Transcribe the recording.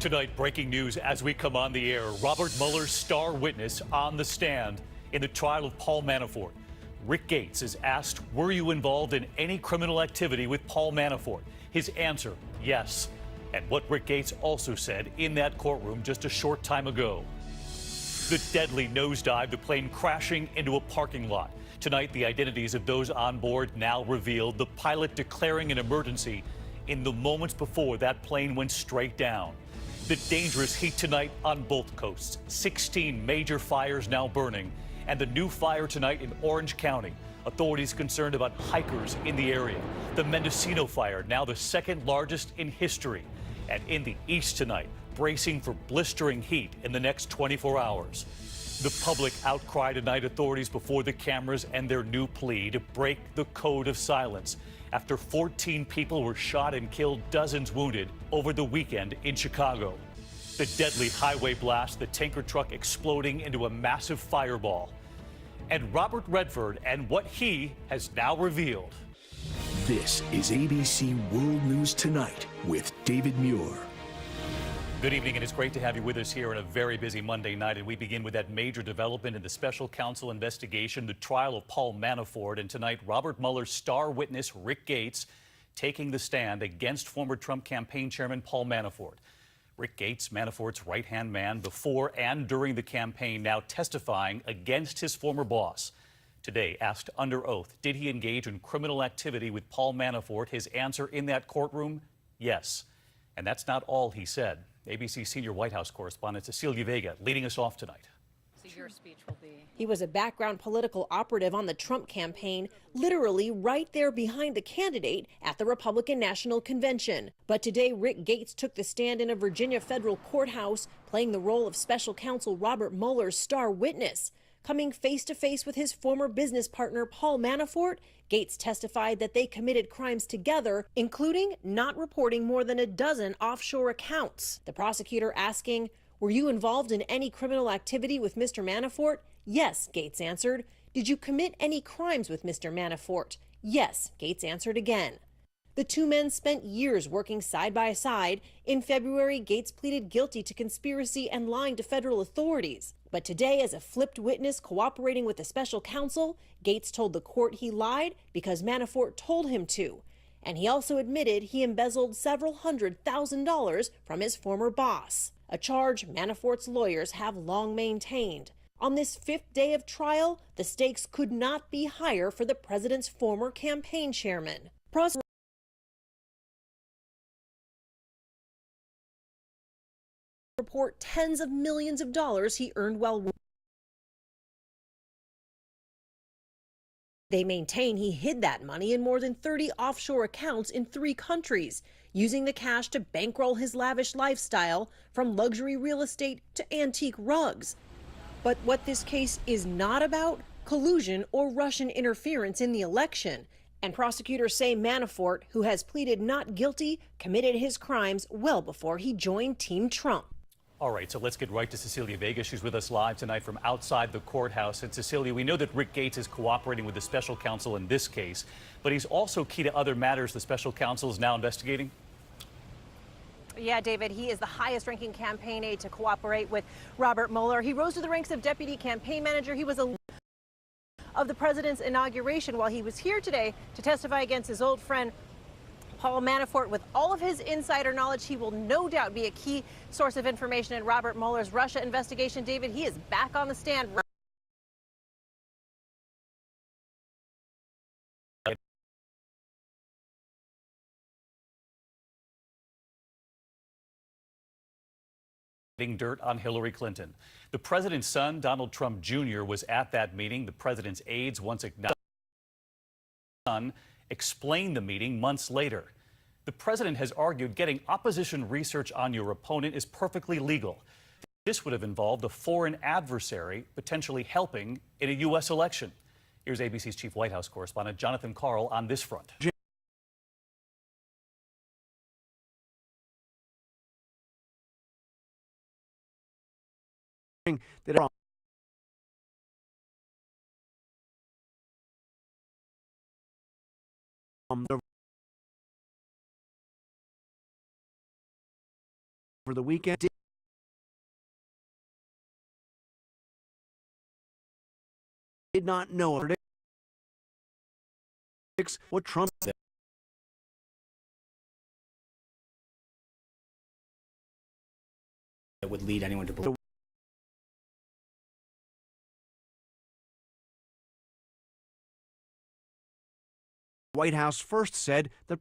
Tonight, breaking news as we come on the air. Robert Mueller's star witness on the stand in the trial of Paul Manafort. Rick Gates is asked, were you involved in any criminal activity with Paul Manafort? His answer, yes. And what Rick Gates also said in that courtroom just a short time ago. The deadly nosedive, the plane crashing into a parking lot. Tonight, the identities of those on board now revealed, the pilot declaring an emergency in the moments before that plane went straight down. The dangerous heat tonight on both coasts. 16 major fires now burning, and the new fire tonight in Orange County. Authorities concerned about hikers in the area. The Mendocino fire, now the second largest in history. And in the east tonight, bracing for blistering heat in the next 24 hours. The public outcry tonight, authorities before the cameras and their new plea to break the code of silence after 14 people were shot and killed, dozens wounded over the weekend in Chicago. The deadly highway blast, the tanker truck exploding into a massive fireball. And Robert Redford and what he has now revealed. This is ABC World News Tonight with David Muir. Good evening, and it's great to have you with us here on a very busy Monday night. And we begin with that major development in the special counsel investigation, the trial of Paul Manafort. And tonight, Robert Mueller's star witness, Rick Gates, taking the stand against former Trump campaign chairman Paul Manafort. Rick Gates, Manafort's right-hand man before and during the campaign, now testifying against his former boss. Today, asked under oath, did he engage in criminal activity with Paul Manafort? His answer in that courtroom, yes. And that's not all he said. ABC senior White House correspondent Cecilia Vega leading us off tonight. Your speech will be. He was a background political operative on the Trump campaign, literally right there behind the candidate at the Republican National Convention. But today, Rick Gates took the stand in a Virginia federal courthouse, playing the role of special counsel Robert Mueller's star witness. Coming face to face with his former business partner Paul Manafort, Gates testified that they committed crimes together, including not reporting more than a dozen offshore accounts. The prosecutor asking, were you involved in any criminal activity with Mr. Manafort? Yes, Gates answered. Did you commit any crimes with Mr. Manafort? Yes, Gates answered again. The two men spent years working side by side. In February, Gates pleaded guilty to conspiracy and lying to federal authorities. But today, as a flipped witness cooperating with the special counsel, Gates told the court he lied because Manafort told him to. And he also admitted he embezzled several $100,000 from his former boss, a charge Manafort's lawyers have long maintained. On this fifth day of trial, the stakes could not be higher for the president's former campaign chairman. Report tens of millions of dollars he earned while they maintain he hid that money in more than 30 offshore accounts in 3 countries, using the cash to bankroll his lavish lifestyle, from luxury real estate to antique rugs. But what this case is not about, collusion or Russian interference in the election. And prosecutors say Manafort, who has pleaded not guilty, committed his crimes well before he joined Team Trump. All right, so let's get right to Cecilia Vega. She's with us live tonight from outside the courthouse. And Cecilia, we know that Rick Gates is cooperating with the special counsel in this case, but he's also key to other matters the special counsel is now investigating. Yeah, David, he is the highest-ranking campaign aide to cooperate with Robert Mueller. He rose to the ranks of deputy campaign manager. He was of the president's inauguration while he was here today to testify against his old friend Paul Manafort. With all of his insider knowledge, he will no doubt be a key source of information in Robert Mueller's Russia investigation. David, he is back on the stand. Dirt on Hillary Clinton. The president's son, Donald Trump Jr., was at that meeting. The president's aides, once acknowledged, explained the meeting months later. The president has argued getting opposition research on your opponent is perfectly legal. This would have involved a foreign adversary potentially helping in a U.S. election. Here's ABC's chief White House correspondent Jonathan Karl on this front. That the over the weekend did not know what Trump said. That would lead anyone to believe. The White House first said that